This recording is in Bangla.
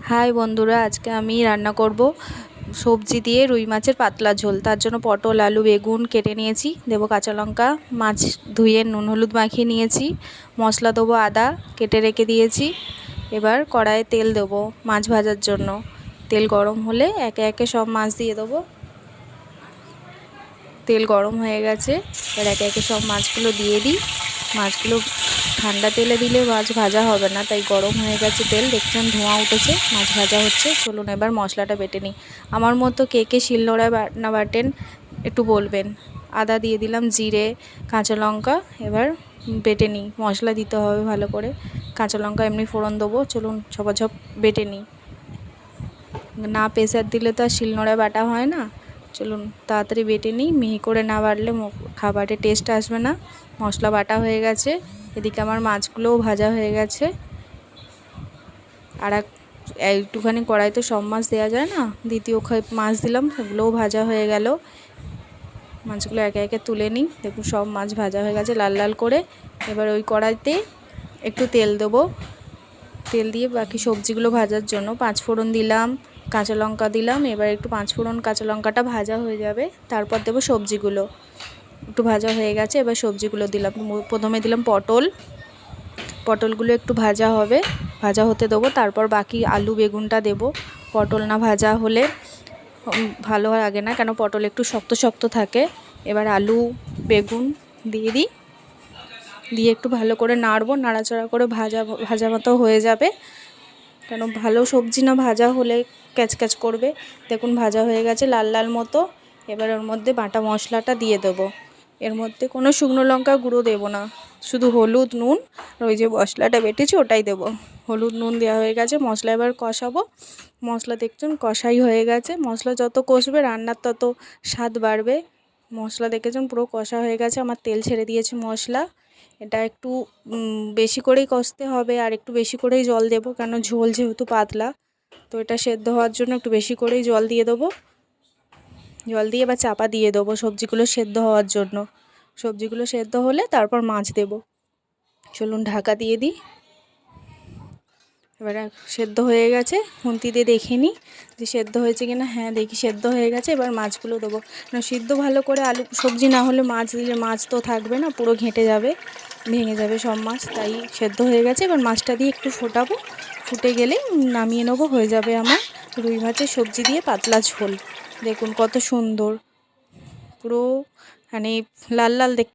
হাই বন্ধুরা, আজকে আমি রান্না করব সবজি দিয়ে রুই মাছের পাতলা ঝোল। তার জন্য পটল, আলু, বেগুন কেটে নিয়েছি, দেবো কাঁচা লঙ্কা, মাছ ধুয়ে নুন হলুদ মাখিয়ে নিয়েছি, মশলা দেবো আদা কেটে রেখে দিয়েছি। এবার কড়াইয়ে তেল দেবো মাছ ভাজার জন্য। তেল গরম হলে একে একে সব মাছ দিয়ে দেবো। তেল গরম হয়ে গেছে, এবার একে একে সব মাছগুলো দিয়ে দিই। মাছগুলো ঠান্ডা তেলে দিলে মাছ ভাজা হবে না, তাই গরম হয়ে গেছে তেল, দেখছেন ধোঁয়া উঠেছে, মাছ ভাজা হচ্ছে। চলুন এবার মশলাটা বেটে নিই। আমার মতো কে কে শিলনোড়ায় বাটনা বাটেন একটু বলবেন। আদা দিয়ে দিলাম, জিরে, কাঁচা লঙ্কা, এবার বেটে নিই। মশলা দিতে হবে ভালো করে, কাঁচা লঙ্কা এমনি ফোড়ন দেবো। চলুন ঝপাঝপ বেটে নিই। না প্রেসার দিলে তো আর শিলনোড়ায় বাটা হয় না। চলুন তাড়াতাড়ি বেটে নিই, মিহি করে না বাটলে খাবারে টেস্ট আসবে না। মশলা বাটা হয়ে গেছে, এদিকে আমার মাছগুলোও ভাজা হয়ে গেছে। আর একটুখানি কড়াইতে সব মাছ দেওয়া যায় না, দ্বিতীয় মাছ দিলাম, সেগুলোও ভাজা হয়ে গেল। মাছগুলো একে একে তুলে নিই। দেখুন সব মাছ ভাজা হয়ে গেছে লাল লাল করে। এবার ওই কড়াইতে একটু তেল দেবো, তেল দিয়ে বাকি সবজিগুলো ভাজার জন্য পাঁচফোড়ন দিলাম, কাঁচা লঙ্কা দিলাম। এবার একটু পাঁচফোড়ন কাঁচা লঙ্কাটা ভাজা হয়ে যাবে, তারপর দেবো সবজিগুলো। একটু ভাজা হয়ে গেছে, এবার সবজিগুলো দিলাম। প্রথমে দিলাম পটলগুলো একটু ভাজা হবে, ভাজা হতে দেবো। তারপর বাকি আলু বেগুনটা দেবো। পটল না ভাজা হলে ভালো লাগে না, কেন পটল একটু শক্ত শক্ত থাকে। এবার আলু বেগুন দিয়ে দিই, দিয়ে একটু ভালো করে নাড়বো, নাড়াচাড়া করে ভাজা ভাজা মতো হয়ে যাবে। কেন ভালো সবজি না ভাজা হলে ক্যাচক্যাচ করবে। দেখুন ভাজা হয়ে গেছে লাল লাল মতো। এবার ওর মধ্যে বাটা মশলাটা দিয়ে দেবো। এর মধ্যে কোনো শুকনো লঙ্কা গুঁড়ো দেবো না, শুধু হলুদ নুন আর ওই যে মশলাটা বেটেছি ওটাই দেবো। হলুদ নুন দেওয়া হয়ে গেছে, মশলা এবার কষাবো। মশলা দেখছেন কষাই হয়ে গেছে। মশলা যত কষবে রান্নার তত স্বাদ বাড়বে। মশলা দেখেছেন পুরো কষা হয়ে গেছে, আমার তেল ছেড়ে দিয়েছে মশলা। এটা একটু বেশি করেই কষতে হবে, আর একটু বেশি করেই জল দেবো, কেন ঝোল যেহেতু পাতলা, তো এটা সেদ্ধ হওয়ার জন্য একটু বেশি করেই জল দিয়ে দেবো। জল দিয়ে এবার চাপা দিয়ে দেবো সবজিগুলো সেদ্ধ হওয়ার জন্য। সবজিগুলো সেদ্ধ হলে তারপর মাছ দেবো। চলুন ঢাকা দিয়ে দিই। এবার সেদ্ধ হয়ে গেছে, খুন্তি দিয়ে দেখে নিই যে সেদ্ধ হয়েছে কিনা। হ্যাঁ দেখি সেদ্ধ হয়ে গেছে। এবার মাছগুলো দেবো, না সিদ্ধ ভালো করে আলু সবজি না হলে মাছ দিলে মাছ তো থাকবে না, পুরো ঘেঁটে যাবে, ভেঙে যাবে সব মাছ, তাই সেদ্ধ হয়ে গেছে। এবার মাছটা দিয়ে একটু ফোটাবো, ফুটে গেলেই নামিয়ে নেবো। হয়ে যাবে আমার রুই মাছের সবজি দিয়ে পাতলা ঝোল। দেখুন কত সুন্দর, পুরো মানে লাল লাল